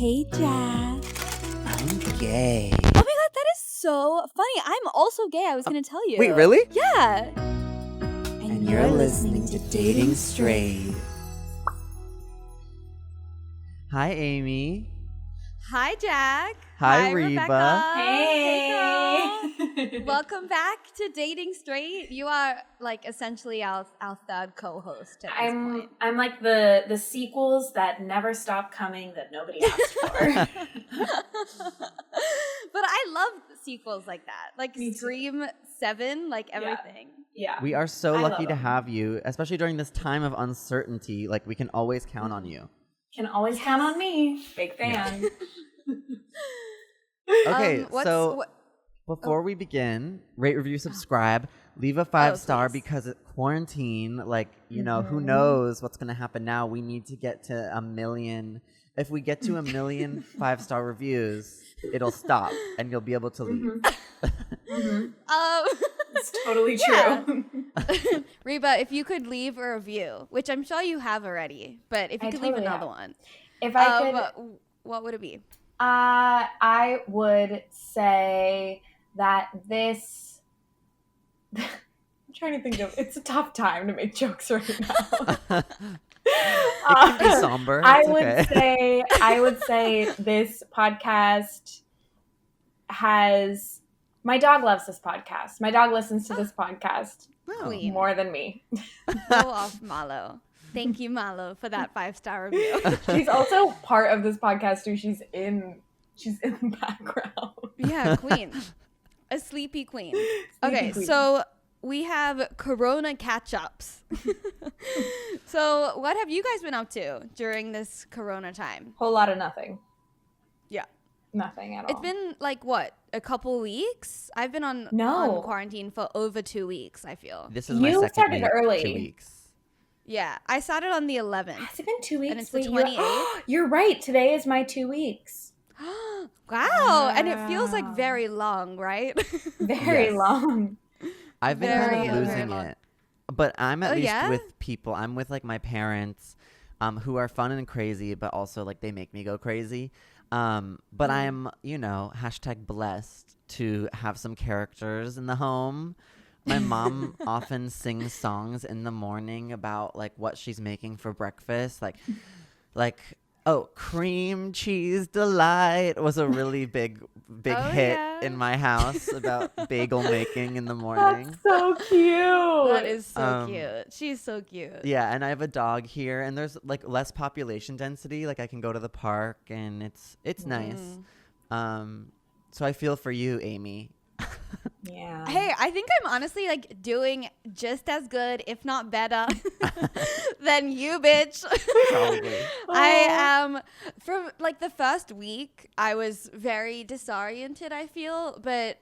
Hey, Jack. I'm gay. Oh my god, that is so funny. I'm also gay. I was going to tell you. Wait, really? Yeah. And you're listening to Dating Straight. Hi, Amy. Hi, Jack. Hi, Rebecca. Hey. Girl. Welcome back to Dating Straight. You are like essentially our third co-host at this point. I'm like the sequels that never stop coming that nobody asked for. But I love sequels like that. Like Me too. Scream 7, like everything. Yeah. We are so I lucky love to them. have you, especially during this time of uncertainty. Like, we can always count on you. Can always count on me. Big fan. Okay, before we begin, rate, review, subscribe, leave a 5-star please. because it's quarantine. Like, you know, who knows what's going to happen now? We need to get to 1 million. If we get to 1 million 5-star reviews, it'll stop and you'll be able to leave. It's totally Yeah. true. Reba, if you could leave a review, which I'm sure you have already, but if you I could leave totally another have. one, If I could, what would it be? I would say that this. I'm trying to think of. It's a tough time to make jokes right now. It can be somber. It's okay. I would say this podcast has. My dog loves this podcast. My dog listens to this podcast Queen. more than me. Go off, Malo. Thank you, Malo, for that 5-star review. She's also part of this podcast too. She's in the background. Yeah, queen. A sleepy queen. Okay, queen. so we have Corona catch-ups. So what have you guys been up to during this Corona time? Whole lot of nothing. Yeah. Nothing at all. It's been like, what, a couple weeks? I've been on quarantine for over 2 weeks, I feel. This is my You second started week, early. 2 weeks. Yeah, I started on the 11th. Has it been 2 weeks? And it's the Wait, 28th? You're right. Today is my 2 weeks. Wow, and it feels like very long, right? Very Yes. long. I've been Very, kind of very losing long. it. But I'm at Oh, least yeah? with people. I'm with like my parents, who are fun and crazy, but also like they make me go crazy. But I'm, hashtag blessed to have some characters in the home. My mom often sings songs in the morning about like what she's making for breakfast. Like, oh, cream cheese delight was a really big Oh, hit yeah. in my house about bagel making in the morning. That's so cute. That is so Um, cute. She's so cute. Yeah, and I have a dog here, and there's like less population density. Like I can go to the park, and it's nice. So I feel for you, Amy. Yeah. Hey, I think I'm honestly like doing just as good, if not better, than you, bitch. Probably. I am from like the first week, I was very disoriented, I feel. But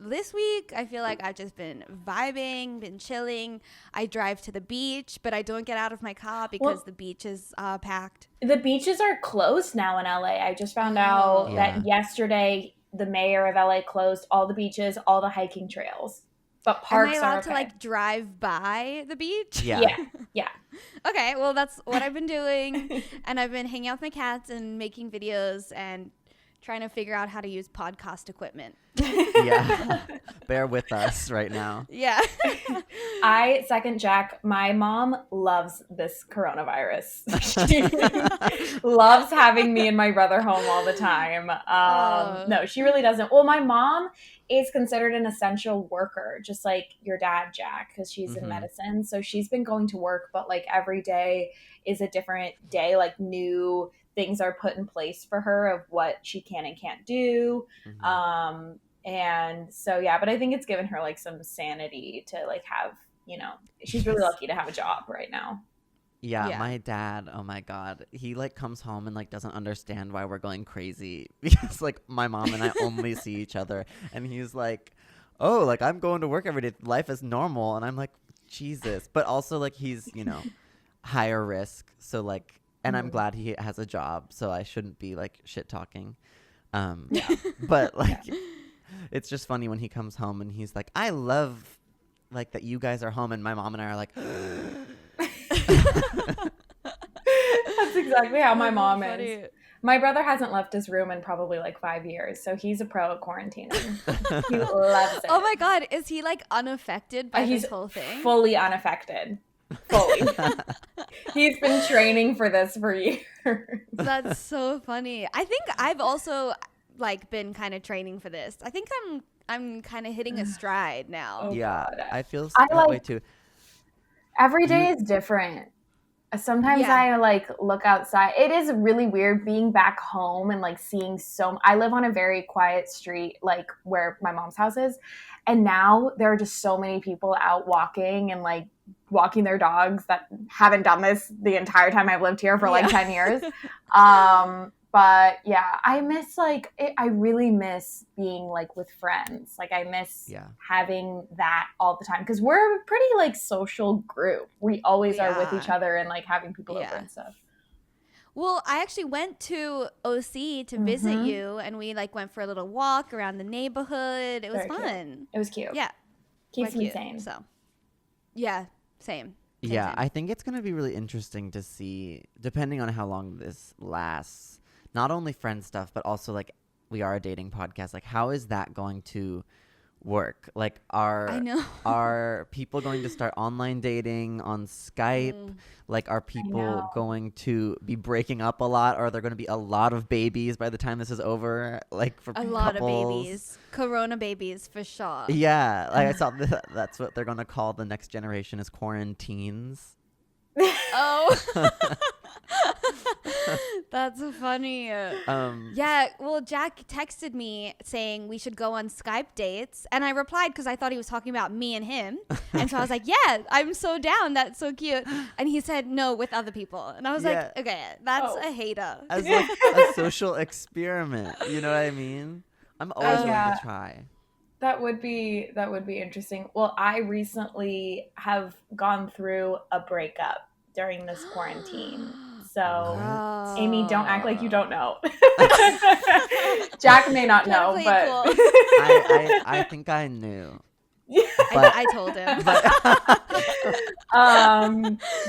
this week, I feel like I've just been vibing, been chilling. I drive to the beach, but I don't get out of my car because the beach is packed. The beaches are closed now in LA. I just found out Yeah. that yesterday the mayor of LA closed all the beaches, all the hiking trails. But parks Am I allowed are to okay. like drive by the beach? Yeah. Yeah. Okay, well, that's what I've been doing. And I've been hanging out with my cats and making videos and trying to figure out how to use podcast equipment. Yeah. Bear with us right now. Yeah. I second Jack. My mom loves this coronavirus. She loves having me and my brother home all the time. No, she really doesn't. Well, my mom is considered an essential worker, just like your dad, Jack, because she's in medicine. So she's been going to work, but like every day is a different day. Like new things are put in place for her of what she can and can't do. And so, yeah, but I think it's given her like some sanity to like have, she's really lucky to have a job right now. Yeah, Yeah. my dad, oh my God, he like comes home and like doesn't understand why we're going crazy because like my mom and I only see each other, and he's like, oh, like I'm going to work every day, life is normal, and I'm like, Jesus. But also like he's higher risk, so like, and I'm glad he has a job, so I shouldn't be like shit talking. But like it's just funny when he comes home and he's like, I love like that you guys are home, and my mom and I are like That's exactly how my mom Funny. is. My brother hasn't left his room in probably like 5 years, so he's a pro at quarantining. He loves it. Oh my God, is he like unaffected by He's this whole thing? fully unaffected. Fully. He's been training for this for years. That's so funny. I think I've also like been kind of training for this. I think I'm kind of hitting a stride now. Oh, Yeah, God. I feel I that way too. Every day is different. Sometimes I like look outside. It is really weird being back home and like seeing I live on a very quiet street, like where my mom's house is. And now there are just so many people out walking and like walking their dogs that haven't done this the entire time I've lived here for like 10 years. But yeah, I miss like it, I really miss being like with friends. Like I miss having that all the time because we're a pretty like social group. We always are with each other and like having people over and stuff. Well, I actually went to OC to visit you, and we like went for a little walk around the neighborhood. It was fun. Cute. It was cute. Yeah, keeps me sane. So, yeah, same. Yeah, I think it's gonna be really interesting to see, depending on how long this lasts. Not only friend stuff, but also like we are a dating podcast. Like, how is that going to work? Like, are people going to start online dating on Skype? Like, are people going to be breaking up a lot? Or are there going to be a lot of babies by the time this is over? Like, for couples? Lot of babies, Corona babies for sure. Yeah, like I saw that's what they're going to call the next generation is quarantines. Oh. That's funny. Yeah, well, Jack texted me saying we should go on Skype dates, and I replied because I thought he was talking about me and him, and so I was like, yeah, I'm so down, that's so cute. And he said no, with other people, and I was like, okay, that's a hater. As like a social experiment, you know what I mean? I'm always willing to try. That would be interesting. Well, I recently have gone through a breakup during this quarantine. So, Amy, don't act like you don't know. Jack may not know, but cool. I think I knew. But I told him.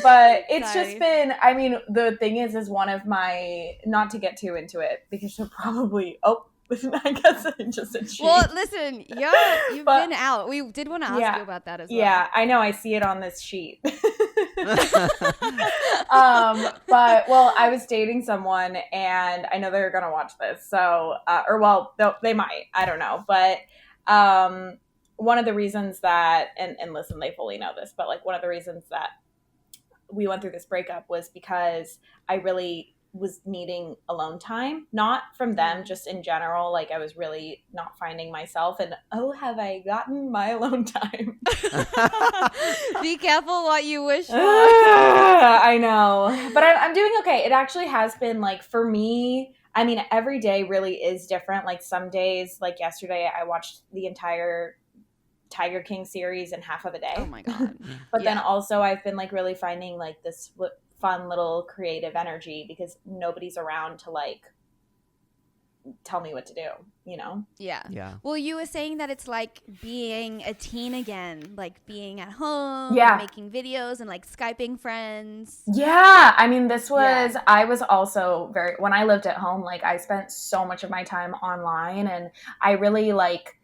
But it's just been, I mean, the thing is one of my, not to get too into it, because you'll probably, I guess I just said she. Well, listen, you've been out. We did want to ask you about that as well. Yeah, I know. I see it on this sheet. But I was dating someone, and I know they're gonna watch this. So, they might. I don't know. But one of the reasons that, and listen, they fully know this, but like one of the reasons that we went through this breakup was because I really was needing alone time, not from them, just in general. Like I was really not finding myself, and have I gotten my alone time? Be careful what you wish for. I know, but I'm doing okay. It actually has been like, for me, I mean, every day really is different. Like some days, like yesterday, I watched the entire Tiger King series in half of a day. Oh my God. But then also I've been like really finding like this fun little creative energy because nobody's around to like tell me what to do, you know? Yeah. Well, you were saying that it's like being a teen again, like being at home, making videos and like Skyping friends. Yeah. I mean, I was also when I lived at home, like I spent so much of my time online, and I really like,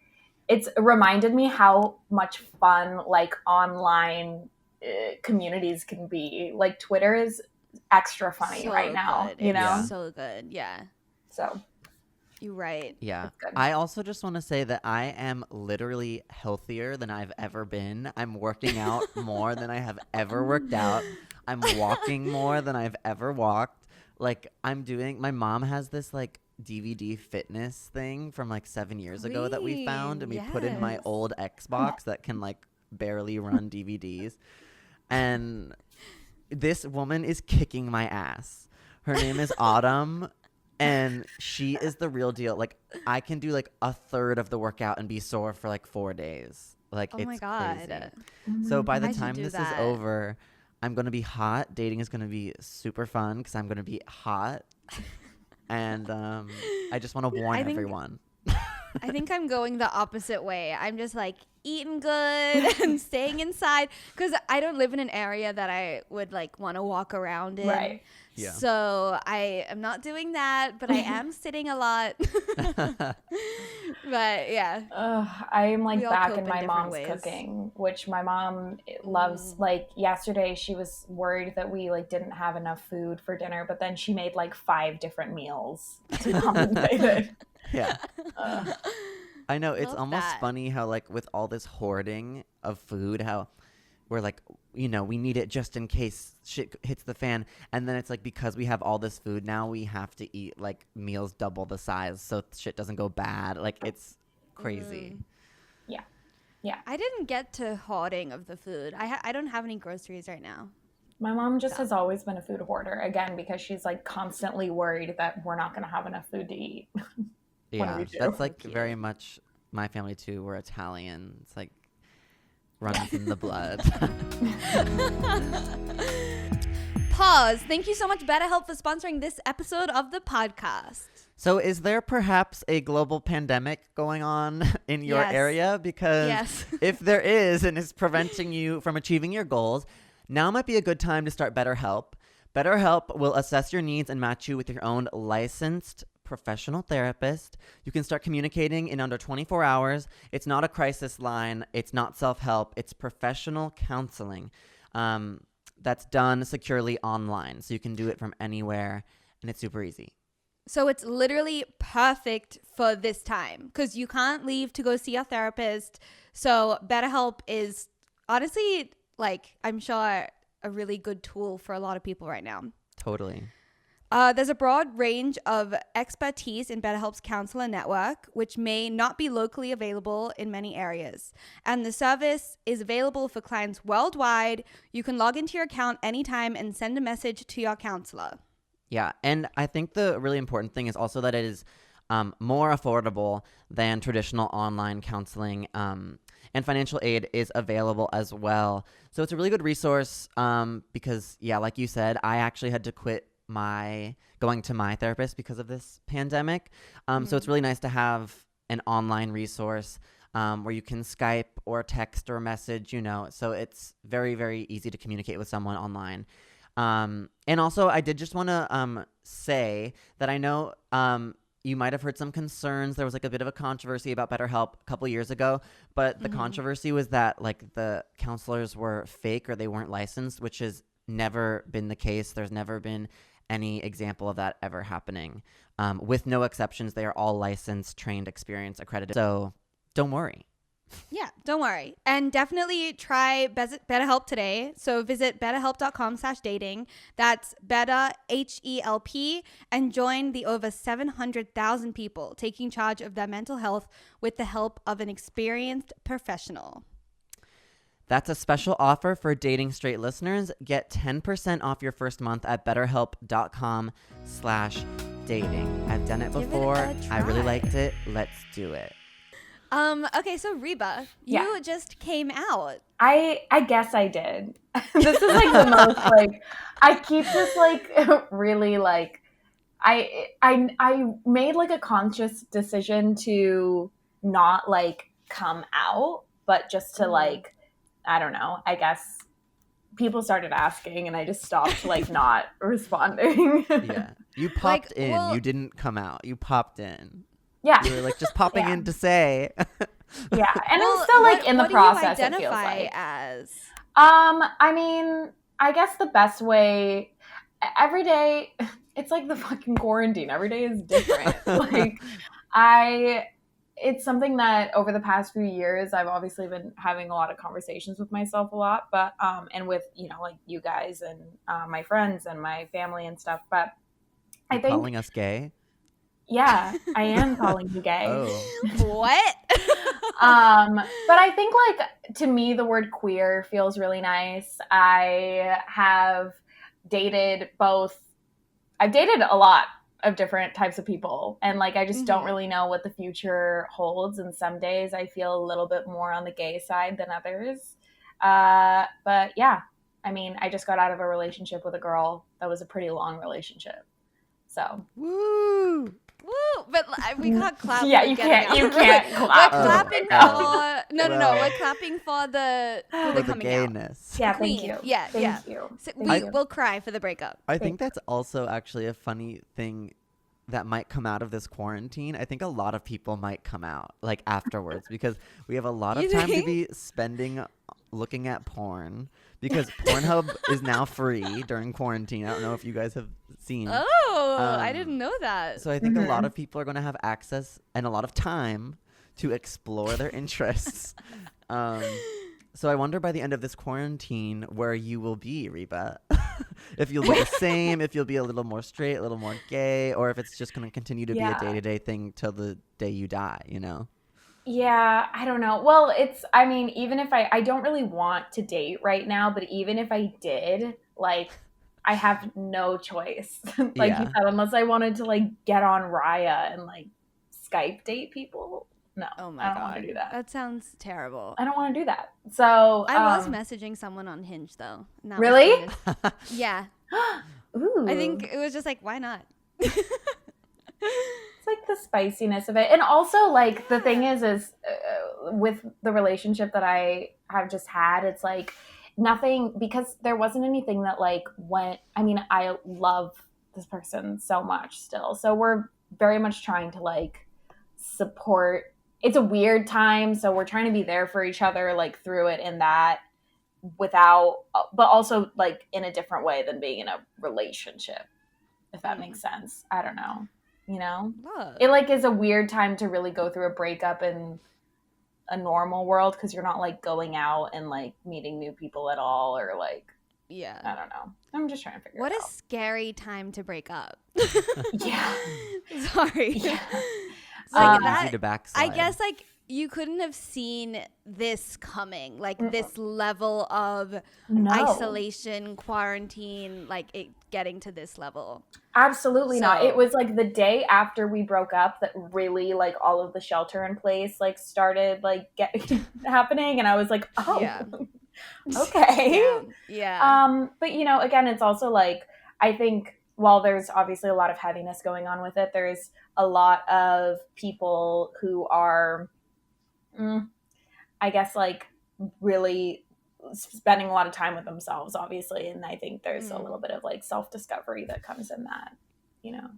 it's reminded me how much fun like online communities can be. Like Twitter is extra funny right now, you know? So good. Yeah. So you're right. Yeah. I also just want to say that I am literally healthier than I've ever been. I'm working out more than I have ever worked out. I'm walking more than I've ever walked. Like my mom has this like DVD fitness thing from like 7 years ago that we found, and we put in my old Xbox that can like barely run DVDs. And this woman is kicking my ass. Her name is Autumn, and she is the real deal. Like I can do like a third of the workout and be sore for like 4 days. Like it's my God. Crazy. So by the time this is over, I'm going to be hot. Dating is going to be super fun because I'm going to be hot. And I just want to warn everyone. I think I'm going the opposite way. I'm just like eating good and staying inside because I don't live in an area that I would like want to walk around in. Right. Yeah. So I am not doing that, but I am sitting a lot. But yeah. I'm We like all back cope in in my different mom's ways. cooking, which my mom loves. Like yesterday, she was worried that we like didn't have enough food for dinner, but then she made like 5 different meals to compensate it. Yeah. I know, it's Love almost that. funny how like with all this hoarding of food, how we're like, you know, we need it just in case shit hits the fan, and then it's like because we have all this food now, we have to eat like meals double the size so shit doesn't go bad. Like it's crazy. Yeah. Yeah. I didn't get to hoarding of the food. I don't have any groceries right now. My mom just has always been a food hoarder, again, because she's like constantly worried that we're not going to have enough food to eat. Yeah, we do. that's like Cute. very much my family too. We're Italian. It's like runs in the blood. Pause. Thank you so much, BetterHelp, for sponsoring this episode of the podcast. So is there perhaps a global pandemic going on in your Yes. area? Because Yes. if there is and is preventing you from achieving your goals, now might be a good time to start BetterHelp. BetterHelp will assess your needs and match you with your own licensed professional therapist. You can start communicating in under 24 hours. It's not a crisis line. It's not self-help. It's professional counseling that's done securely online. So you can do it from anywhere, and it's super easy. So it's literally perfect for this time because you can't leave to go see a therapist. So BetterHelp is honestly, like, I'm sure a really good tool for a lot of people right now. Totally. There's a broad range of expertise in BetterHelp's counselor network, which may not be locally available in many areas. And the service is available for clients worldwide. You can log into your account anytime and send a message to your counselor. Yeah, and I think the really important thing is also that it is more affordable than traditional online counseling, and financial aid is available as well. So it's a really good resource because, yeah, like you said, I actually had to quit going to my therapist because of this pandemic. So it's really nice to have an online resource where you can Skype or text or message, you know, so it's very, very easy to communicate with someone online. And also, I did just want to say that I know you might have heard some concerns. There was like a bit of a controversy about BetterHelp a couple years ago, but the controversy was that like the counselors were fake or they weren't licensed, which has never been the case. There's never been any example of that ever happening. With no exceptions, they are all licensed, trained, experienced, accredited. So don't worry. Yeah, don't worry. And definitely try BetterHelp today. So visit betterhelp.com/dating. That's Better, HELP, and join the over 700,000 people taking charge of their mental health with the help of an experienced professional. That's a special offer for Dating Straight listeners. Get 10% off your first month at betterhelp.com/dating. I've done it Give it before. a I really try. liked it. Let's do it. Okay, so Reba, you just came out. I guess I did. This is like the most like I keep this like really like I made like a conscious decision to not like come out, but just to like, I don't know, I guess people started asking and I just stopped like not responding. Yeah. You popped in. well- You didn't come out. You popped in. Yeah. You were like just popping Yeah. in to say. Yeah. And I'm still like in the process, What do it you feels identify like. as? I mean, I guess the best way every day, it's like the fucking quarantine. Every day is different. Like it's something that over the past few years, I've obviously been having a lot of conversations with myself a lot, but, and with, you know, like you guys and my friends and my family and stuff. But I You're think, calling us gay? yeah, I am calling you gay. Oh. What? But I think like to me, the word queer feels really nice. I've dated a lot of different types of people, and like I just don't really know what the future holds, and some days I feel a little bit more on the gay side than others. But yeah, I mean, I just got out of a relationship with a girl that was a pretty long relationship, So Woo! Woo! But we can't clap. yeah, for you getting can't. You out. can't clap. We're clapping Oh. for no. Well. We're clapping for the For the coming out. gayness. Yeah, Queen. thank you. Yeah, thank you. So Thank you. we'll cry for the breakup. I think that's also actually a funny thing that might come out of this quarantine. I think a lot of people might come out like afterwards because we have a lot of You time to think? be spending looking at porn because Pornhub is now free during quarantine. I don't know if you guys have seen. Oh, I didn't Um, know that. So I think a lot of people are going to have access and a lot of time to explore their interests. So I wonder by the end of this quarantine where you will be, Reba. If you'll be the same, if you'll be a little more straight, a little more gay, or if it's just going to continue to be a day-to-day thing till the day you die, you know? Yeah, I don't know. Well, I mean, even if I don't really want to date right now, but even if I did, like, I have no choice. Like you said, unless I wanted to, like, get on Raya and, like, Skype date people. No, Oh my I don't god, want to do that. That sounds terrible. I don't want to do that. So I was messaging someone on Hinge though. And that was Really? kind of- yeah. Ooh. I think it was just like, why not? It's like the spiciness of it. And also, like, the thing is with the relationship that I have just had, it's like nothing, because there wasn't anything that, like, went, I mean, I love this person so much still. So we're very much trying to, like, support. It's a weird time, so we're trying to be there for each other, like, through it in that without, but also, like, in a different way than being in a relationship, if that makes sense. I don't know. You know, Love. it, like, is a weird time to really go through a breakup in a normal world because you're not, like, going out and, like, meeting new people at all, or, like, Yeah. I don't know. I'm just trying to figure What it a scary time to break up. Yeah. Sorry. Yeah. It's like Easy that, to backslide. I guess, like, you couldn't have seen this coming, like this level of No. isolation, quarantine, like it getting to this level. Absolutely not. So- It was, like, the day after we broke up that really, like, all of the shelter in place, like, started, like, happening, and I was like, oh, Yeah. okay. Yeah. But, you know, again, it's also, like, I think while there's obviously a lot of heaviness going on with it, there's a lot of people who are, I guess, like, really spending a lot of time with themselves, obviously. And I think there's a little bit of, like, self-discovery that comes in that, you know.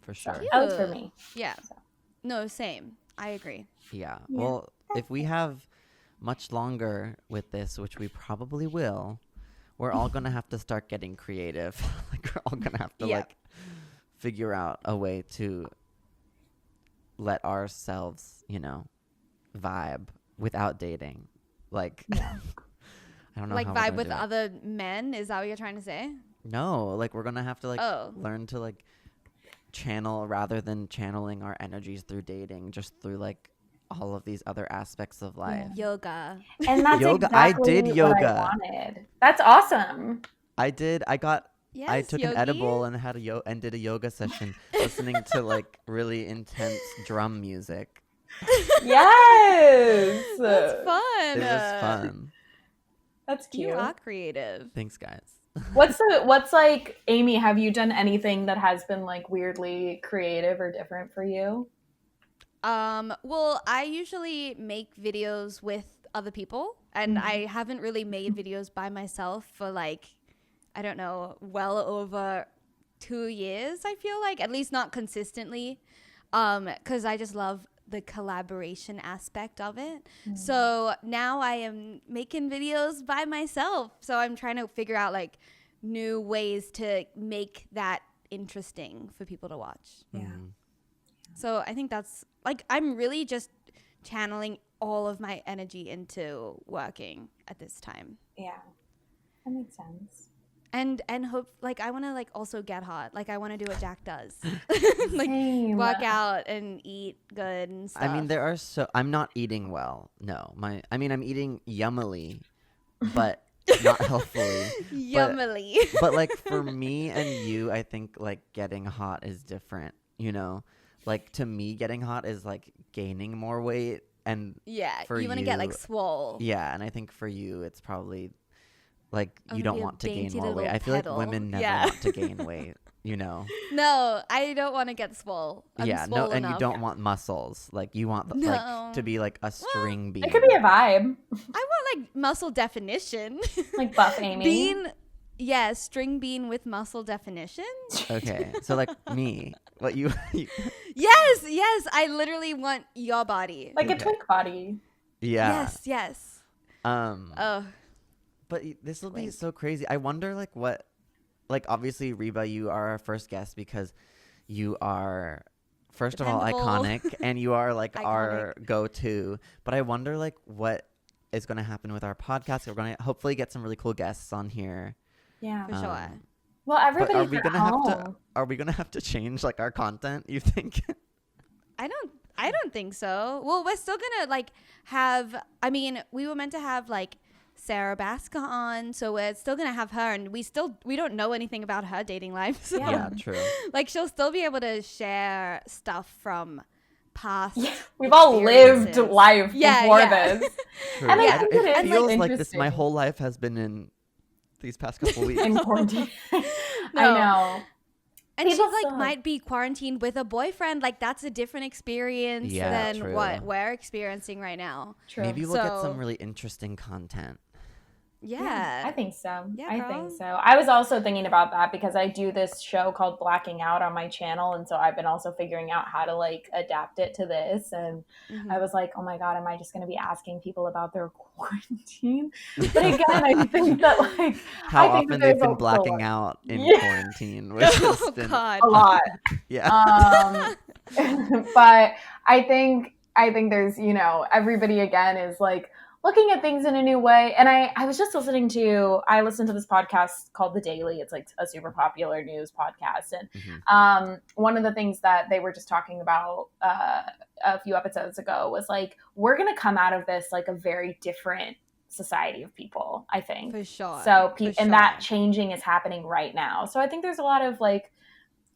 For sure. So that was for me. Yeah. So. No, same. I agree. Yeah. Well, if we have much longer with this, which we probably will, we're all going to have to start getting creative. Like, we're all going to have to, like, figure out a way to let ourselves, you know, vibe without dating. Like, I don't know. Like how we're vibe gonna with do it. other men? Is that what you're trying to say? No, like, we're going to have to, like, Oh. learn to, like, channel rather than channeling our energies through dating, just through, like, all of these other aspects of life. Yoga. And that's Yoga. I exactly did what yoga. I wanted. That's awesome. I did. Yes, I took yogi? an edible and had and did a yoga session, listening to, like, really intense drum music. Yes. That's fun. It was fun. That's cute. You are creative. Thanks, guys. What's like, Amy, have you done anything that has been, like, weirdly creative or different for you? Well, I usually make videos with other people, and I haven't really made videos by myself for, like, I don't know, well over 2 years, I feel like, at least not consistently, because I just love the collaboration aspect of it. So now I am making videos by myself. So I'm trying to figure out, like, new ways to make that interesting for people to watch. Yeah. So I think that's, like, I'm really just channeling all of my energy into working at this time. Yeah. That makes sense. And hope, like, I want to, like, also get hot. Like, I want to do what Jack does. Like, Same. work out and eat good and stuff. I mean, I'm not eating well. No, I'm eating yummily, but not healthfully. Yummily. But, like, for me and you, I think, like, getting hot is different, you know? Like, to me, getting hot is, like, gaining more weight. And Yeah, for you want to get, like, you- swole. yeah, and I think for you, it's probably, like, I you wanna don't be a want to gain dainty more weight. little I feel petal. like women never Yeah. want to gain weight, you know. No, I don't want to get swole. I'm Yeah, swole no, and you enough. don't want muscles. Like you want No. like to be like a string bean. It could be a vibe. I want like muscle definition. Like buff Amy. Bean, yeah, string bean with muscle definition. Okay, so like me, what you Yes, I literally want your body. Like Okay. a twink body. yeah. Yes. But this will be Twink. so crazy. I wonder like what, like obviously Reba, you are our first guest because you are first of all Dependable. iconic and you are like our Iconic. go-to. But I wonder like what is going to happen with our podcast. We're going to hopefully get some really cool guests on here. Yeah. For sure. Well, But everybody's are we at gonna have to? home. Are we gonna have to change like our content? You think? I don't think so. Well, we're still gonna like have. I mean, we were meant to have like Sarah Baska on, so we're still gonna have her, and we don't know anything about her dating life. So Yeah, true. like she'll still be able to share stuff from past. Yeah, we've all lived experiences. life Yeah, before yeah. this. True. And I Yeah. think It it is feels like like this. My interesting. whole life has been in these past couple weeks. In quarantine. I No. know. And People she like suck. might be quarantined with a boyfriend. Like that's a different experience Yeah, than true. what we're experiencing right now. True. Maybe we'll get So- some really interesting content. Yeah. I think so. Yeah, I girl. think so. I was also thinking about that because I do this show called Blacking Out on my channel, and so I've been also figuring out how to like adapt it to this. And Mhm. I was like, oh my god, am I just going to be asking people about their quarantine? But again, I think that like How I think often that they've there's been a blacking lot. out in Yeah. quarantine, which has Oh been God. a lot. yeah. But I think there's, you know, everybody again is like looking at things in a new way. And I was just listened to this podcast called The Daily. It's like a super popular news podcast. And Mhm. one of the things that they were just talking about a few episodes ago was like, we're going to come out of this like a very different society of people, I think. For sure. So, For and that sure. changing is happening right now. So I think there's a lot of like,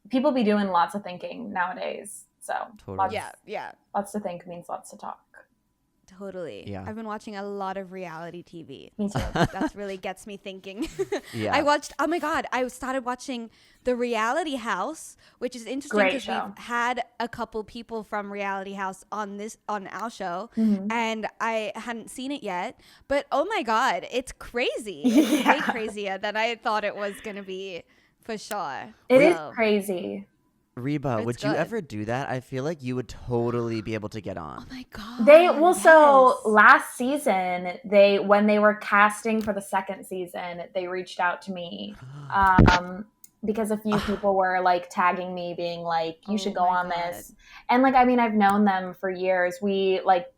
people be doing lots of thinking nowadays. So Totally. Yeah. lots to think means lots to talk. Totally. Yeah. I've been watching a lot of reality TV. Me too. That really gets me thinking. Yeah. I watched, oh my God, I started watching The Reality House, which is interesting Great because show. we've had a couple people from Reality House on our show, Mhm. and I hadn't seen it yet. But oh my God, it's crazy. It's way Yeah. crazier than I thought it was going to be, for sure. It is So- crazy. Reba, It's would you good. ever do that? I feel like you would totally be able to get Oh on. my God. So yes. last season, when they were casting for the second season, they reached out to me because a few people were like tagging me, being like, "You should Oh go my on God. this." And like, I mean, I've known them for years. We like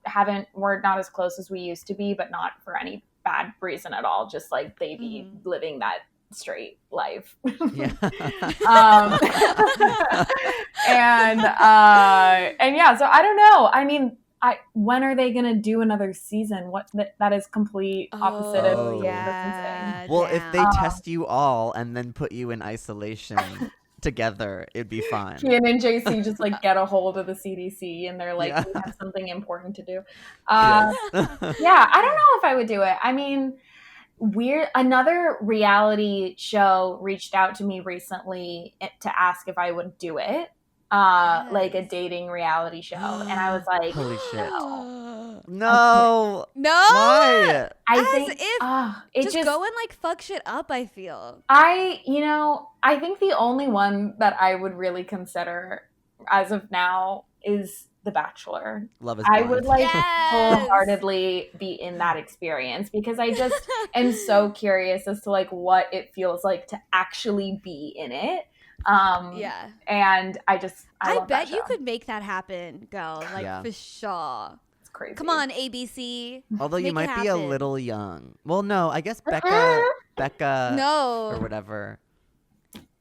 we're not as close as we used to be, but not for any bad reason at all. Just like they be living that straight life. Yeah. um, and yeah, so I don't know. I mean, when are they gonna do another season? What that is complete opposite Oh, of yeah. Well, if they damn. test you all and then put you in isolation together, it'd be fine. Kian and JC just like get a hold of the CDC and they're like, Yeah. we have something important to do. Yes. Yeah, I don't know if I would do it. I mean, another reality show reached out to me recently to ask if I would do it. Like a Yes. dating reality show. And I was like, Holy shit. no. No. No. Why? I As think if it just go and like fuck shit up, I feel. I think the only one that I would really consider as of now is The Bachelor. Love is I blind. would like Yes. wholeheartedly be in that experience because I just am so curious as to like what it feels like to actually be in it. Yeah. And I love bet that you show. could make that happen, girl. Like Yeah. for sure. It's crazy. Come on, ABC. Although you make it might be a happen. little young. Well, no, I guess Becca or No. whatever.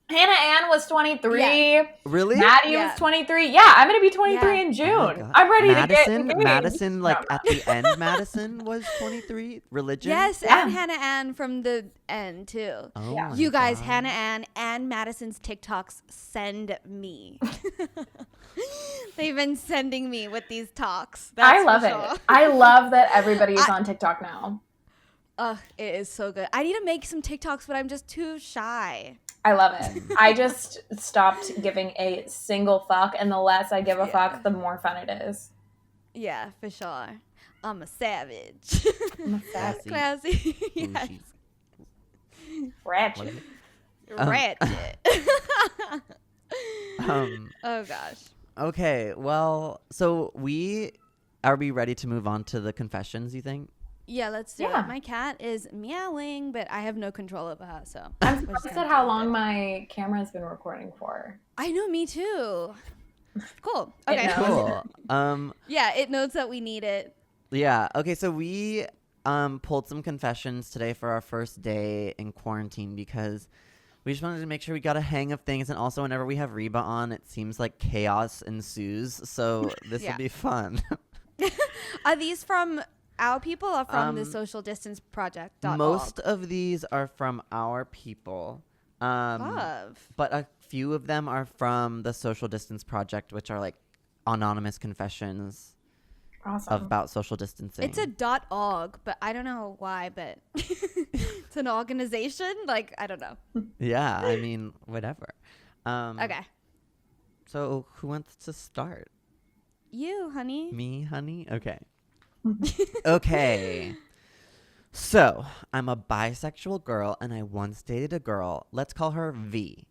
Hannah Ann was 23. Really? Maddie Yeah. was 23. Yeah, I'm going to be 23 Yeah. in Oh my June. God. I'm ready Madison, to get engaged. Madison, like No. at the end, Madison was 23. Religion. Yes, Yeah. and Hannah Ann from the end too. Oh Yeah. my You guys, God. Hannah Ann and Madison's TikToks send me. They've been sending me with these talks. I That's love for it. sure. I love that everybody is on TikTok now. Ugh, it is so good. I need to make some TikToks, but I'm just too shy. I love it. I just stopped giving a single fuck, and the less I give a fuck, the more fun it is. Yeah, for sure. I'm a savage. I'm a savage. Classy. Yes. Ratchet. Ratchet. Oh gosh. Okay, well, so are we ready to move on to the confessions, you think? Yeah, let's do Yeah. it. My cat is meowing, but I have no control over her, so. I'm we're just surprised gonna at how deal with long it. my camera's been recording for. I know, me too. Cool. It Okay. knows. Cool. Yeah, it knows that we need it. Yeah. Okay, so we pulled some confessions today for our first day in quarantine because we just wanted to make sure we got a hang of things, and also whenever we have Reba on, it seems like chaos ensues. So this Yeah. will be fun. Are these from our people or from the social distance project? Most of these are from our people. Love. But a few of them are from the Social Distance Project, which are like anonymous confessions Awesome. about social distancing. It's a .org, but I don't know why, but it's an organization. Like, I don't know. Yeah, I mean, whatever. Okay. So who wants to start? You, honey. Me, honey? Okay. Okay. So, I'm a bisexual girl, and I once dated a girl. Let's call her V.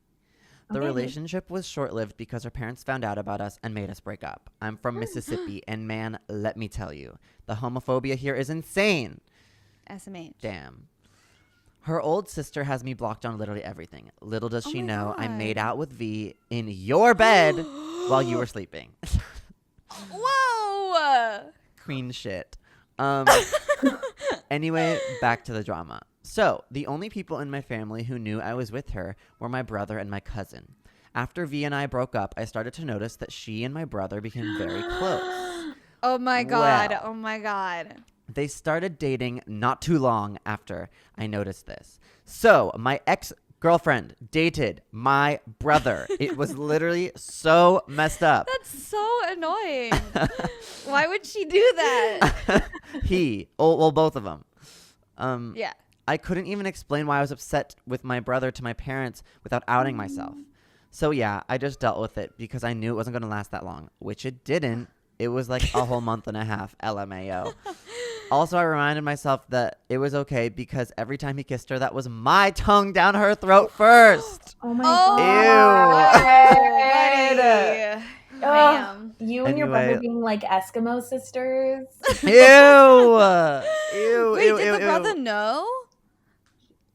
The Okay. relationship was short-lived because her parents found out about us and made us break up. I'm from Mississippi, and man, let me tell you, the homophobia here is insane. SMH. Damn. Her old sister has me blocked on literally everything. Little does Oh she my know, I God. made out with V in your bed while you were sleeping. Whoa! Queen shit. Anyway, back to the drama. So, the only people in my family who knew I was with her were my brother and my cousin. After V and I broke up, I started to notice that she and my brother became very close. Oh my God. Well. Oh my God. They started dating not too long after I noticed this. So, my ex-girlfriend dated my brother. It was literally so messed up. That's so annoying. Why would she do that? Both of them. Yeah. I couldn't even explain why I was upset with my brother to my parents without outing myself. So yeah, I just dealt with it because I knew it wasn't going to last that long, which it didn't. It was like a whole month and a half, LMAO. Also, I reminded myself that it was okay because every time he kissed her, that was my tongue down her throat first. Oh my Oh, God. buddy. Ugh, Damn. you and your brother Anyway. being like Eskimo sisters. Ew. Ew. Wait, ew, did ew, the ew. brother know?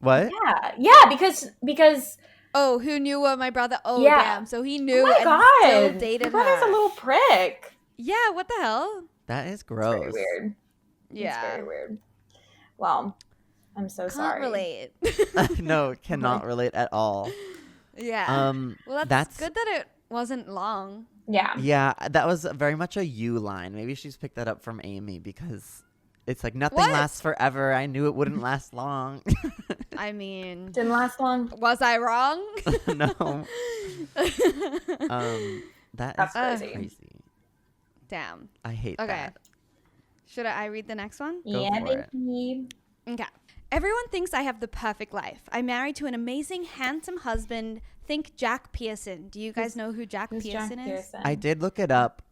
What? Yeah, because Oh, who knew what my brother? Oh, Yeah. damn. So he knew oh my and God, still dated your brother's her. a little prick. Yeah, what the hell? That is It's gross. very weird. Yeah. It's very weird. Well, I'm so Can't sorry. relate. No, cannot relate at all. Yeah. Well, that's that's good that it wasn't long. Yeah. Yeah, that was very much a you line. Maybe she's picked that up from Amy because it's like nothing What? lasts forever. I knew it wouldn't last long. I mean, Didn't last long. was I wrong? No. That That's is crazy. crazy. Damn. I hate Okay. that. Should I read the next one? Go Yeah, for it. baby. Okay. Everyone thinks I have the perfect life. I'm married to an amazing, handsome husband. Think Jack Pearson. Do you guys know who Jack Who's Pearson Jack is? Pearson? I did look it up.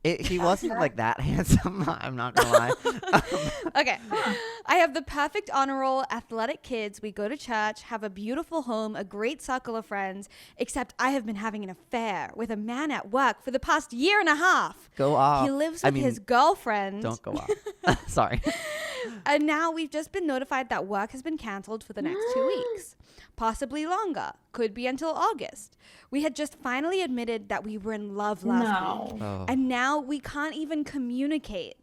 He wasn't like that handsome. I'm not gonna lie. Okay. I have the perfect honor roll, athletic kids. We go to church, have a beautiful home, a great circle of friends, except I have been having an affair with a man at work for the past year and a half. Go off. He lives I with mean, his girlfriend. Don't go off. Sorry. And now we've just been notified that work has been canceled for the next 2 weeks. Possibly longer. Could be until August. We had just finally admitted that we were in love last week. Oh. And now we can't even communicate.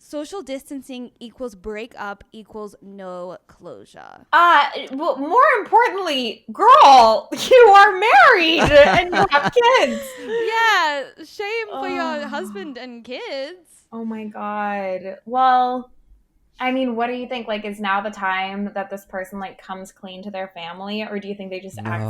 Social distancing equals breakup equals no closure. Well, more importantly, girl, you are married and you have kids. Yeah, shame for your Oh. husband and kids. Oh my God. Well, I mean, what do you think? Like, is now the time that this person like comes clean to their family, or do you think they just act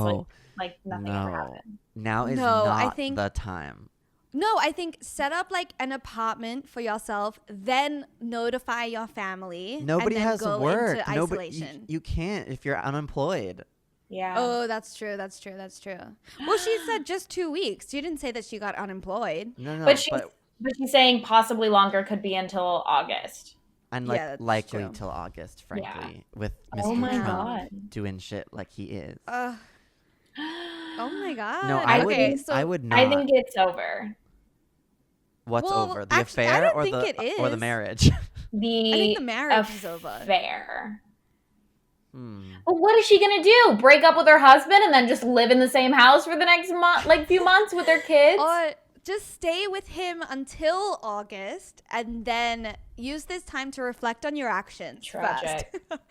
like nothing ever No. happened? Now is No, not I think- the time. No, I think set up like an apartment for yourself, then notify your family. Nobody and then has go work. into Nobody. isolation. You can't if you're unemployed. Yeah. Oh, that's true. That's true. That's true. Well, she said just 2 weeks. She didn't say that she got unemployed. No, But she's saying possibly longer, could be until August. and Yeah, like that's likely true. till August, Yeah. frankly, with Oh Mr. my Trump God. doing shit like he is. Oh my God. No, I would not. I think it's over. What's Well, over? The actually, I affair don't or think the it or the is. marriage? I think the marriage is over. Affair. Hmm. But what is she gonna do? Break up with her husband and then just live in the same house for the next month, like few months with their kids? Or just stay with him until August and then use this time to reflect on your actions Tragic. first.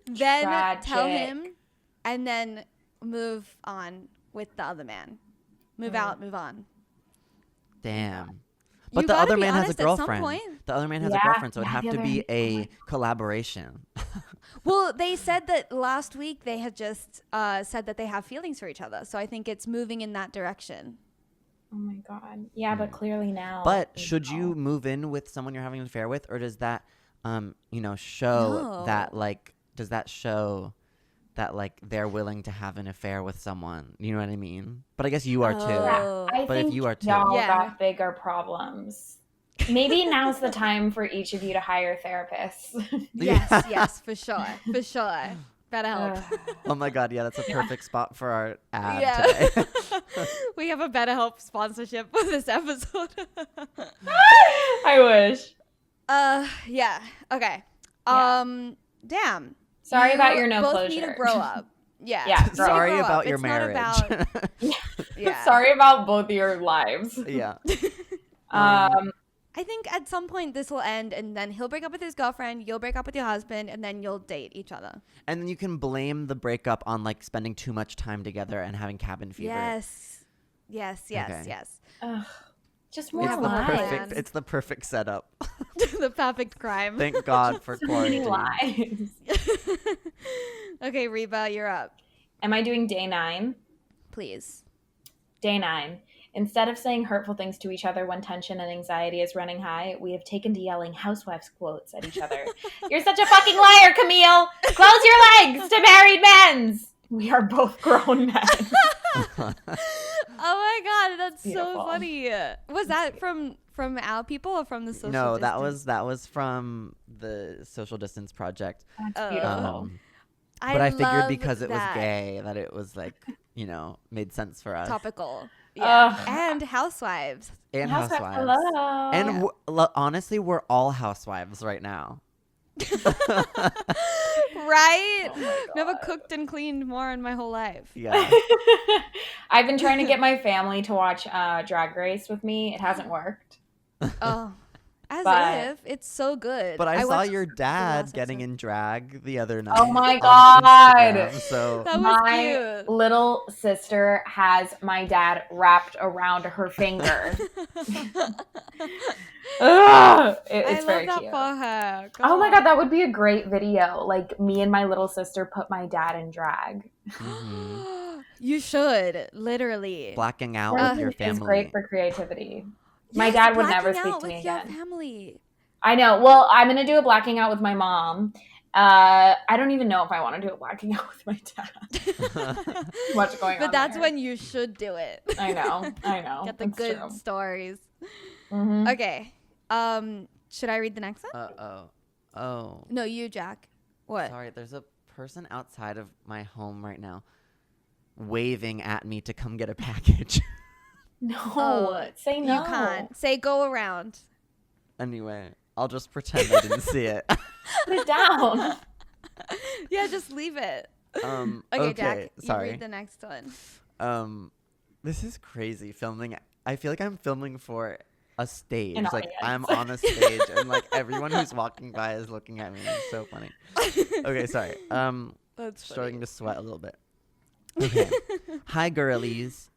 Then tell Tragic. him and then move on with the other man. Move out, move on. Damn. But You the gotta other be man has a honest at some girlfriend. point. The other man has a Yeah, girlfriend, so it'd yeah, have the to other be man- a collaboration. Well, they said that last week they had just said that they have feelings for each other. So I think it's moving in that direction. Oh my God. Yeah, but clearly now. But should you move in with someone you're having an affair with, or does that, show that No. like, does that show that like they're willing to have an affair with someone? You know what I mean? But I guess you are too. Oh. I But if think you are too. y'all Yeah. got bigger problems. Maybe now's the time for each of you to hire therapists. Yes, Yeah. yes, for sure. For sure. Better help. Oh my God, yeah, that's a perfect spot for our ad Yeah. today. We have a BetterHelp sponsorship for this episode. I wish. Yeah. Okay. Yeah. Damn. Sorry about You your no both closure. need to grow up. Yeah. Yeah, You need to Sorry grow up. about your It's not marriage. about- yeah. Sorry about both your lives. Yeah. I think at some point this will end, and then he'll break up with his girlfriend, you'll break up with your husband, and then you'll date each other. And then you can blame the breakup on like spending too much time together and having cabin fever. Yes. Yes, yes, Okay. yes. Ugh, just It's more the lies. perfect- It's the perfect setup. The perfect crime. Thank God for So many quarantine. lies. Okay, Reba, you're up. Am I doing day 9? Please. Day 9. Instead of saying hurtful things to each other when tension and anxiety is running high, we have taken to yelling housewives quotes at each other. You're such a fucking liar, Camille! Close your legs to married men's! We are both grown men. Oh my God, that's so Beautiful. funny. Was that from our people or from the social No, distance? that was from the Social Distance Project. That's beautiful. But I figured love because it was that. gay that it was like, made sense for us. Topical. Yeah. Ugh. And housewives. And Housewives, housewives. hello. And honestly, we're all housewives right now. Right? Oh my Never God. cooked and cleaned more in my whole life. Yeah. I've been trying to get my family to watch Drag Race with me. It hasn't worked. Oh. As But- if. It's so good. But I saw watched your the dad last getting episode. in drag the other night. Oh my on God. Instagram, so That was My cute. little sister has my dad wrapped around her finger. Ugh, it's I very love that cute. for her. Oh my God, that would be a great video. Like me and my little sister put my dad in drag. mhm. You should, literally. blacking out Drag with your is family. great for creativity. My Yes, dad would never blacking speak out to me with your again. family. I know. Well, I'm gonna do a blacking out with my mom. I don't even know if I want to do a blacking out with my dad. What's going on? But that's there. when you should do it. I know. Get the It's good true. stories. Mhm. Okay. Should I read the next one? Oh. No, you, Jack. What? Sorry, there's a person outside of my home right now waving at me to come get a package. No, Oh, say no. You can't. Say go around. Anyway, I'll just pretend I didn't see it. Put it down. Yeah, just leave it. Okay, Jack, sorry. you read the next one. This is crazy filming. I feel like I'm filming for a stage. An Like audience. I'm on a stage and like everyone who's walking by is looking at me. It's so funny. Okay, sorry. That's Starting funny. to sweat a little bit. Okay. Hi, girlies.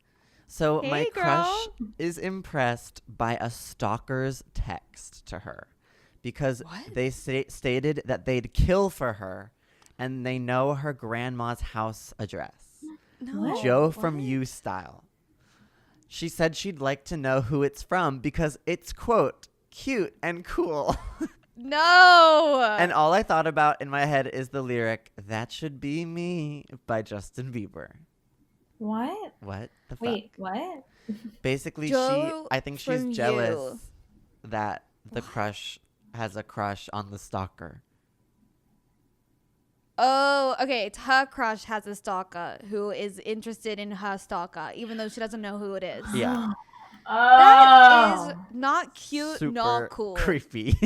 So my Hey, crush girl. is impressed by a stalker's text to her because What? they stated that they'd kill for her and they know her grandma's house address. No. Joe from what? You style. She said she'd like to know who it's from because it's, quote, cute and cool. No. And all I thought about in my head is the lyric, "That Should Be Me" by Justin Bieber. What? What the fuck? Wait, what? Basically, Joe I think she's from jealous You. that the crush has a crush on the stalker. Oh, okay. It's her crush has a stalker who is interested in her stalker, even though she doesn't know who it is. Yeah. That is Oh. not cute, Super not cool. creepy.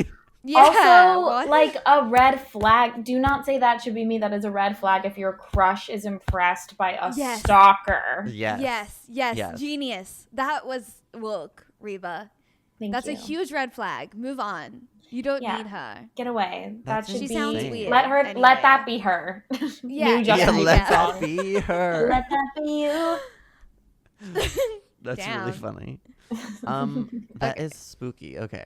Yeah. Also, what? like a red flag. Do not say that should be me. That is a red flag if your crush is impressed by a Yes. stalker. Yes. Yes. Genius. That was look, Reba. Thank That's you. a huge red flag. Move on. You don't Yeah. need her. Get away. That's That should She be. sounds weird. Let her. Anyway. Let that be her. Yeah. New Justin Yeah, Bieber let song. that be her. Let that be you. That's Damn. really funny. That is spooky. Okay.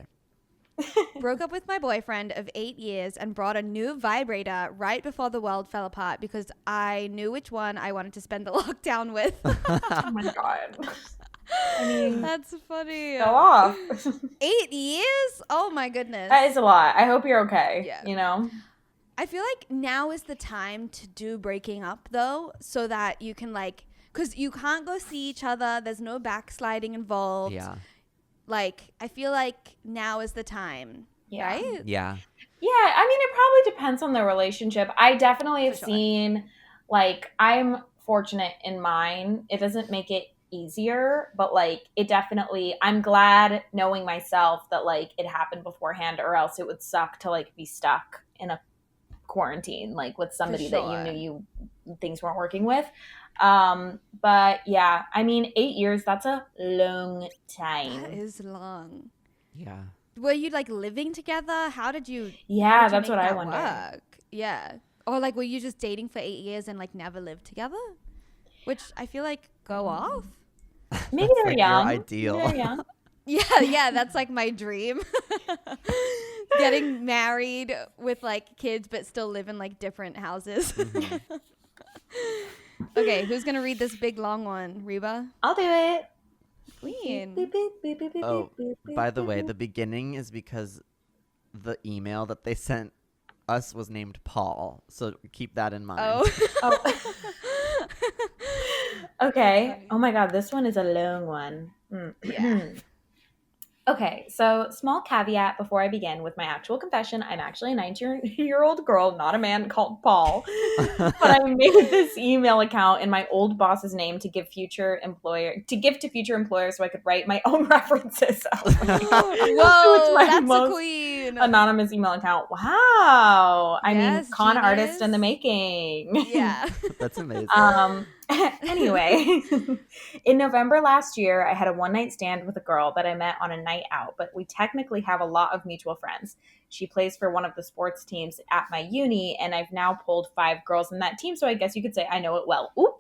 Broke up with my boyfriend of 8 years and brought a new vibrator right before the world fell apart because I knew which one I wanted to spend the lockdown with. Oh my god. I mean, That's funny. go off. 8 years? Oh my goodness. That is a lot. I hope you're okay. Yeah. You know? I feel like now is the time to do breaking up though, so that you can like, because you can't go see each other. There's no backsliding involved. Yeah. Like, I feel like now is the time. Yeah. Right? Yeah. Yeah, I mean, it probably depends on the relationship. I definitely have For sure. seen, like, I'm fortunate in mine. It doesn't make it easier, but, like, it definitely, I'm glad knowing myself that, like, it happened beforehand, or else it would suck to, like, be stuck in a quarantine, like, with somebody that sure. you knew things weren't working with. But yeah, I mean, 8 years, that's a long time. That is long. Yeah. Were you like living together? How did you? Yeah, how did you that's make what I that wonder. work? Yeah. Or like, were you just dating for 8 years and like never lived together? Which I feel like go off. Maybe That's they're like young. your ideal. Maybe they're young. Yeah, that's like my dream. Getting married with like kids, but still live in like different houses. Mhm. Okay, who's gonna read this big long one? Reba? I'll do it. Queen. Oh, by the way, the beginning is because the email that they sent us was named Paul. So keep that in mind. Oh. Oh. Okay. Oh my god, this one is a long one. Yeah. Okay, so small caveat before I begin with my actual confession. I'm actually a 19-year-old girl, not a man called Paul. But I made this email account in my old boss's name to give to future employers so I could write my own references. Oh my God. Whoa, It's my that's a most queen. anonymous email account. Wow. I mean, Yes, con artist genius. in the making. Yeah. That's amazing. Anyway, in November last year, I had a one-night stand with a girl that I met on a night out, but we technically have a lot of mutual friends. She plays for one of the sports teams at my uni, and I've now pulled 5 girls in that team, so I guess you could say I know it well. Ooh,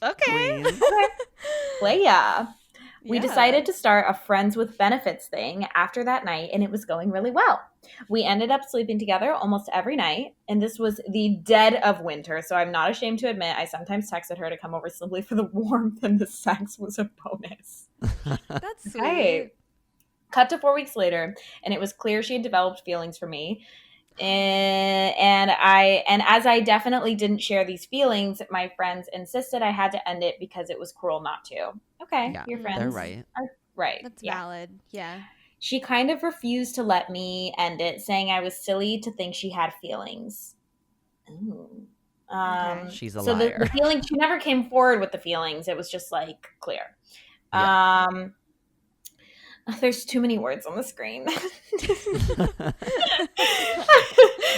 Okay. Queen. playa. We Yeah. decided to start a friends with benefits thing after that night, and it was going really well. We ended up sleeping together almost every night, and this was the dead of winter, so I'm not ashamed to admit I sometimes texted her to come over simply for the warmth, and the sex was a bonus. That's sweet. Okay. Cut to 4 weeks later, and it was clear she had developed feelings for me. And as I definitely didn't share these feelings, my friends insisted I had to end it because it was cruel not to. Okay, Yeah, your friends they're right. are right. That's yeah. valid. Yeah. She kind of refused to let me end it, saying I was silly to think she had feelings. Ooh. Okay. She's a so liar. the feeling, she never came forward with the feelings. It was just like clear. Yeah. There's too many words on the screen. Do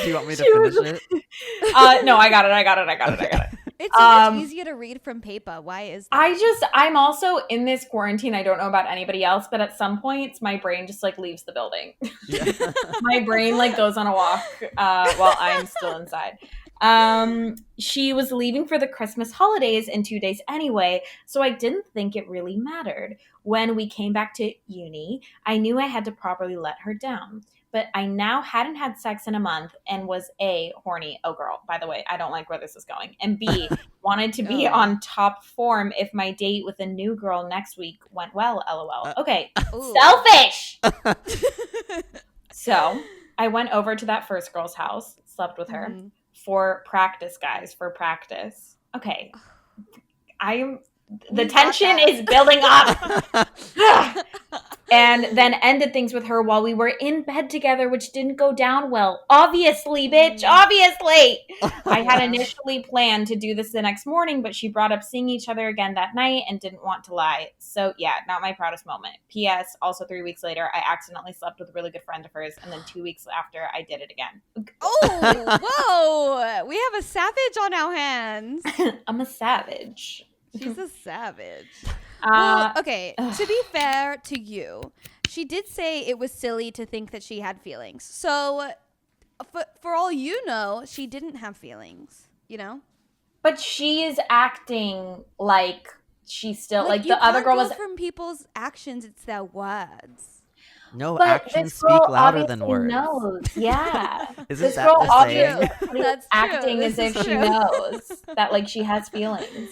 you want me to She finish was- it? No, I got it. It's so much easier to read from paper. Why is that? I'm also in this quarantine. I don't know about anybody else, but at some points my brain just like leaves the building. Yeah. My brain like goes on a walk while I'm still inside. She was leaving for the Christmas holidays in 2 days anyway, so I didn't think it really mattered. When we came back to uni, I knew I had to properly let her down. But I now hadn't had sex in a month and was A, horny. Oh, girl, by the way, I don't like where this is going. And B, wanted to be Oh. on top form if my date with a new girl next week went well, LOL. Okay, Ooh. selfish! So I went over to that first girl's house, slept with her for practice, guys, for practice. Okay. The tension is building up. And then ended things with her while we were in bed together, which didn't go down well. Obviously, bitch. Obviously. I had initially planned to do this the next morning, but she brought up seeing each other again that night and didn't want to lie. So, yeah, not my proudest moment. P.S. Also, 3 weeks later, I accidentally slept with a really good friend of hers. And then 2 weeks after, I did it again. Oh, whoa. We have a savage on our hands. I'm a savage. She's a savage. Well, okay, to be fair to you, she did say it was silly to think that she had feelings. So, for all you know, she didn't have feelings, you know? But she is acting like she's still, like the other girl was. From people's actions, it's their words. No, but actions speak louder than words. Knows. Yeah. Isn't this that girl the obviously saying? That's acting as if she knows that, like, she has feelings.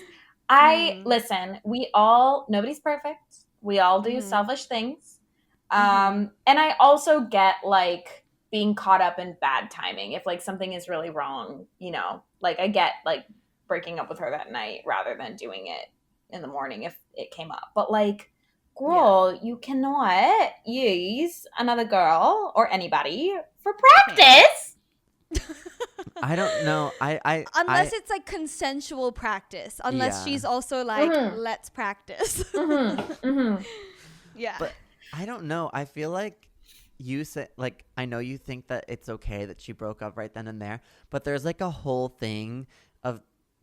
Listen, nobody's perfect. We all do selfish things. And I also get, like, being caught up in bad timing. If, like, something is really wrong, you know, like, I get, like, breaking up with her that night rather than doing it in the morning if it came up. But, like, girl, you cannot use another girl or anybody for practice. I don't know. Unless it's like consensual practice. Unless she's also like, let's practice. Yeah. But I don't know. I feel like you said, like, I know you think that it's okay that she broke up right then and there, but there's like a whole thing of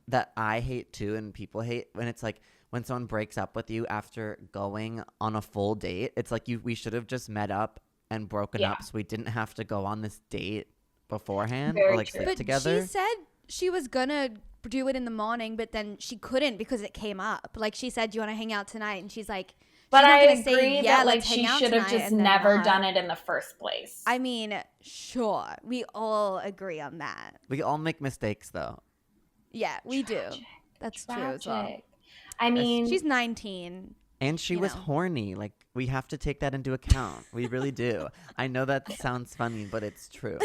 that I hate too, and people hate when it's like when someone breaks up with you after going on a full date. It's like we should have just met up and broken up, so we didn't have to go on this date beforehand or like sleep together. She said she was gonna do it in the morning, but then she couldn't because it came up. Like, she said, "Do you want to hang out tonight?" And she's like, "But I agree that, like, she should have just never done it in the first place." I mean, sure, we all agree on that. We all make mistakes, though. Yeah, we do. That's true as well. I mean, she's 19. And she was horny. Like, we have to take that into account. We really do. I know that sounds funny, but it's true.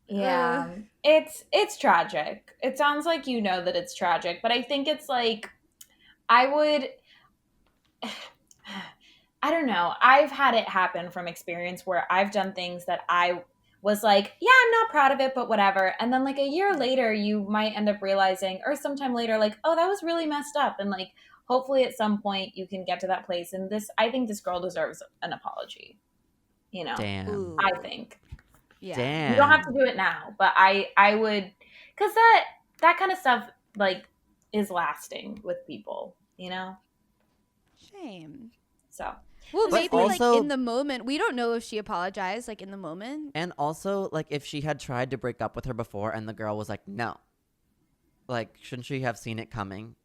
Yeah. It's tragic. It sounds like you know that it's tragic, but I think it's like, I don't know. I've had it happen from experience where I've done things that I was like, yeah, I'm not proud of it, but whatever. And then, like, a year later, you might end up realizing, or sometime later, like, oh, that was really messed up. And, like, hopefully at some point you can get to that place. And I think this girl deserves an apology. You know? Damn. I think. Yeah. Damn. You don't have to do it now, but I would, because that kind of stuff, like, is lasting with people, you know? Shame. So. Well, but maybe also, like in the moment, we don't know if she apologized, like in the moment. And also, like, if she had tried to break up with her before and the girl was like, no, like, shouldn't she have seen it coming?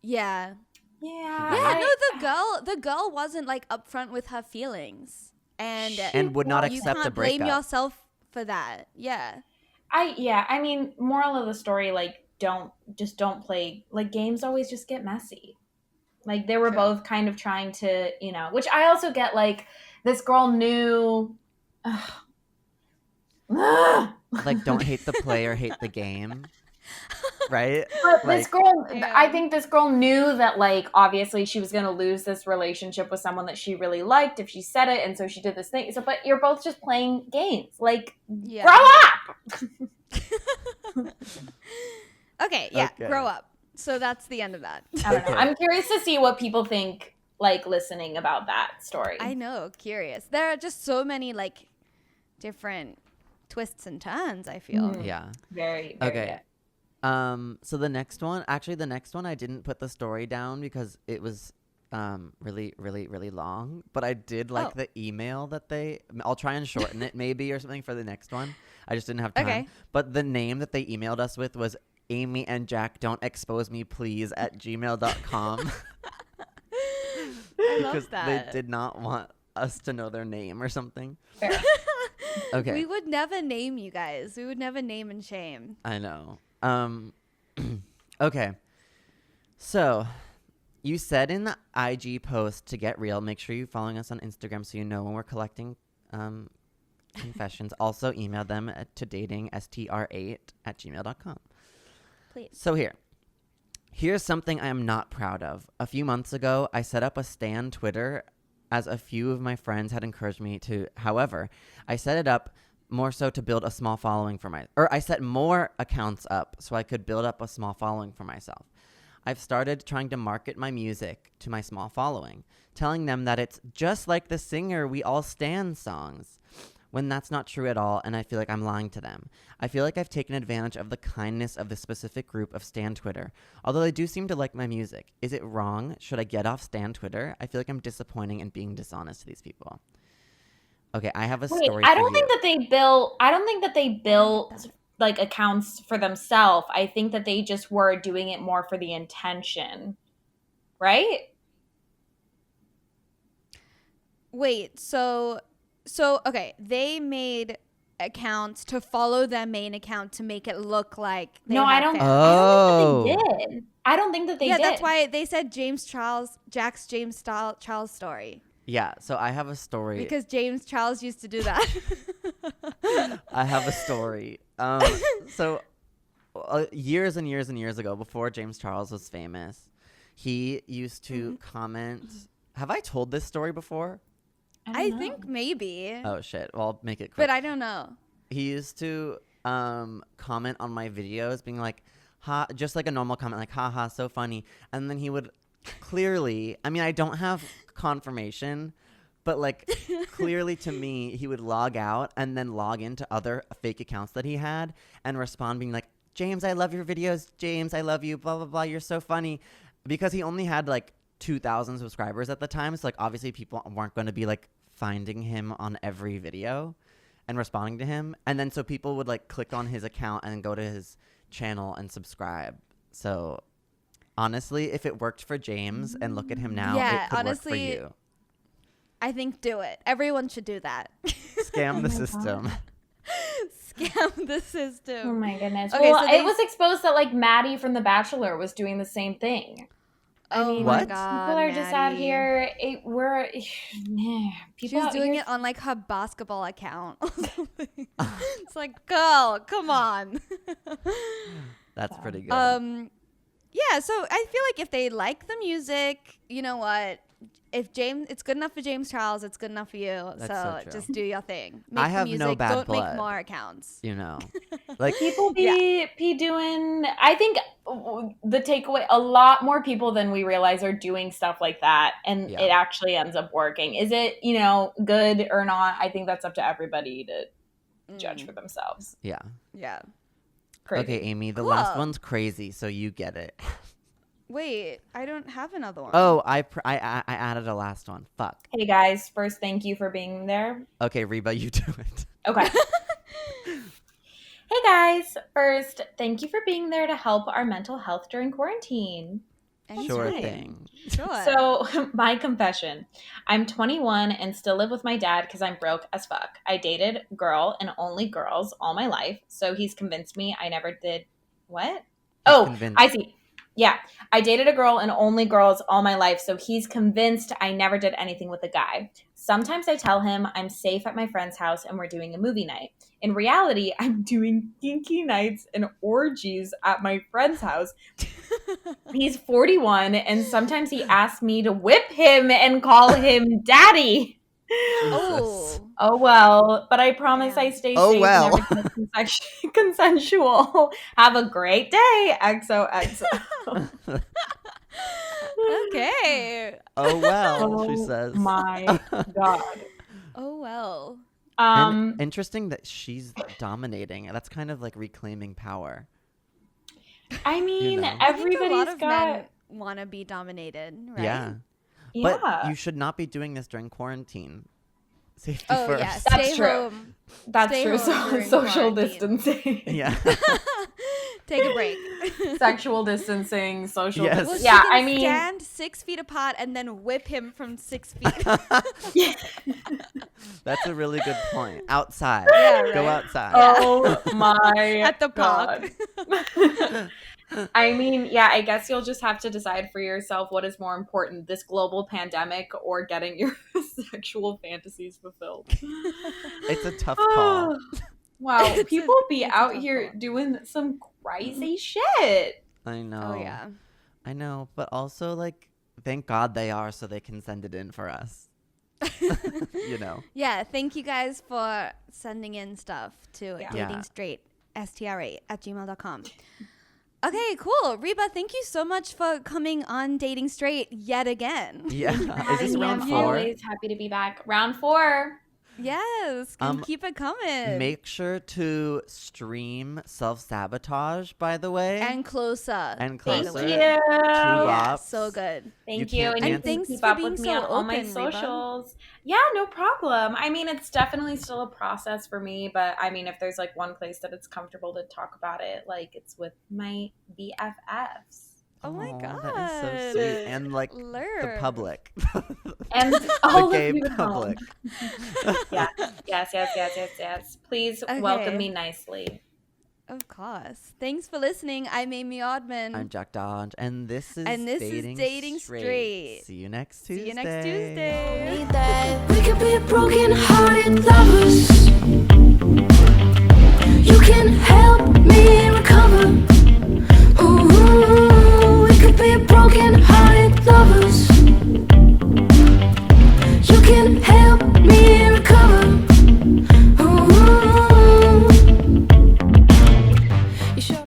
Yeah. Yeah. No, the girl wasn't like upfront with her feelings, and would not accept a breakup. You can't blame yourself for that. Yeah. I mean, moral of the story, like, don't play, like, games always just get messy. Like, they were both kind of trying to, you know, which I also get, like, this girl knew. Like, don't hate the player, hate the game. Right? But like, this girl, I think this girl knew that, like, obviously she was going to lose this relationship with someone that she really liked if she said it. And so she did this thing. So, but you're both just playing games. Like, grow up! Okay, grow up. So that's the end of that. I don't know. I'm curious to see what people think, like, listening about that story. I know, curious. There are just so many, like, different twists and turns, I feel. Yeah. Very, very okay. Good. So the next one, I didn't put the story down because it was really, really, really long. But I did like the email that I'll try and shorten it maybe or something for the next one. I just didn't have time. Okay. But the name that they emailed us with was Amy and Jack don't expose me please @gmail.com. I because love that. they did not want us to know their name or something. Fair. Okay. We would never name you guys. We would never name and shame. I know. Okay. So, You said in the IG post to get real, make sure you're following us on Instagram so you know when we're collecting confessions. Also, email them to datingstr8@gmail.com. Please. So here's something I am not proud of. A few months ago, I set up a Stan Twitter as a few of my friends had encouraged me to. However, I set it up more so to build a small following I set more accounts up so I could build up a small following for myself. I've started trying to market my music to my small following, telling them that it's just like the singer We All Stand songs, when that's not true at all, and I feel like I'm lying to them. I feel like I've taken advantage of the kindness of this specific group of Stan Twitter, although they do seem to like my music. Is it wrong? Should I get off Stan Twitter? I feel like I'm disappointing and being dishonest to these people. Okay, I have a story I for don't you. think that they built like accounts for themselves. I think that they just were doing it more for the intention, right? Wait, so okay, they made accounts to follow their main account to make it look like they I had don't. fans. I don't think that they did. That's why they said Jack's James Charles story. Yeah, so I have a story. Because James Charles used to do that. I have a story. So years and years and years ago, before James Charles was famous, he used to comment. Have I told this story before? I think maybe. Oh, shit. Well, I'll make it quick. But I don't know. He used to comment on my videos being like, ha, just like a normal comment, like, haha, so funny. And then he would clearly, I mean, I don't have confirmation, but like clearly to me, he would log out and then log into other fake accounts that he had and respond being like, James, I love your videos. James, I love you. Blah, blah, blah. You're so funny. Because he only had like 2,000 subscribers at the time. So like obviously people weren't going to be like finding him on every video and responding to him. And then so people would like click on his account and then go to his channel and subscribe. So honestly, if it worked for James and look at him now, it could work for you. I think do it. Everyone should do that. Scam the system. Scam the system. Oh my goodness. Okay, well, so it was exposed that like Maddie from The Bachelor was doing the same thing. I mean, my God, people are just out Maddie. here. She's doing it on like her basketball account. It's like, girl, come on. That's pretty good. Yeah, so I feel like if they like the music, you know what? If it's good enough for James Charles, it's good enough for you. That's So true. just do your thing. Make I have the no music. bad Don't blood. make more accounts. You know, like People be doing. I think the takeaway, a lot more people than we realize are doing stuff like that, and it actually ends up working. Is it good or not? I think that's up to everybody to judge for themselves. Yeah. Yeah. Crazy. Okay, Amy, the Cool. last one's crazy, so you get it. Wait, I don't have another one. Oh, I added a last one. Fuck. Hey guys, first thank you for being there. Okay, Reba, you do it. Okay. Hey guys, first thank you for being there to help our mental health during quarantine. Sure Anytime. thing. Sure. So, my confession. I'm 21 and still live with my dad because I'm broke as fuck. I dated girl and only girls all my life, so he's convinced me I never did. What? Convinced. I see. Yeah, I dated a girl and only girls all my life, so he's convinced I never did anything with a guy. Sometimes I tell him I'm safe at my friend's house and we're doing a movie night. In reality, I'm doing kinky nights and orgies at my friend's house. He's 41, and sometimes he asks me to whip him and call him daddy. Oh well, but I promise I stay safe and everything's consensual. Have a great day, XOXO. Okay. Oh well, she says. My God. Oh well. And interesting that she's dominating. That's kind of like reclaiming power. I mean, I think everybody's a lot of got. men want to be dominated, right? Yeah. Yeah. But you should not be doing this during quarantine. Safety Oh first. yeah, That's stay true. home. That's Stay true. home during Social quarantine. distancing. Yeah. Take a break. Sexual distancing, social Yes. distancing. Well, Yeah, she can I mean, stand 6 feet apart and then whip him from 6 feet. That's a really good point. Outside. Yeah, Go right. outside. oh my At the park. God. I mean, yeah, I guess you'll just have to decide for yourself what is more important, this global pandemic or getting your sexual fantasies fulfilled. It's a tough call. Wow, people be it's a out tough here call. doing some crazy shit. I know. Oh yeah. I know, but also like thank God they are so they can send it in for us. You know. Yeah, thank you guys for sending in stuff to Yeah. datingstraight@gmail.com. Okay, cool. Reba, thank you so much for coming on Dating Straight yet again. Yeah. Is this I'm round 4? always happy to be back. Round 4. Yes, and keep it coming. Make sure to stream Self-Sabotage, by the way. And Closer. And Thank Closer. you. Yeah, Bops. so good. Thank You you. can't And you dance. can Thanks keep for up being with me so on all my open, Reba. socials. Yeah, no problem. I mean, it's definitely still a process for me, but I mean, if there's like one place that it's comfortable to talk about it, like it's with my BFFs. Oh my God. That is so sweet. And like the Lurk. public. And all the gay of you at public. home. Yeah. Yes. Please welcome Okay. me nicely. Of course. Thanks for listening. I'm Amy Oddman. I'm Jack Dodge, and this is Dating Straight. See you next Tuesday. See you next Tuesday. That we could be broken-hearted lovers. You can help me recover. Ooh, we could be broken-hearted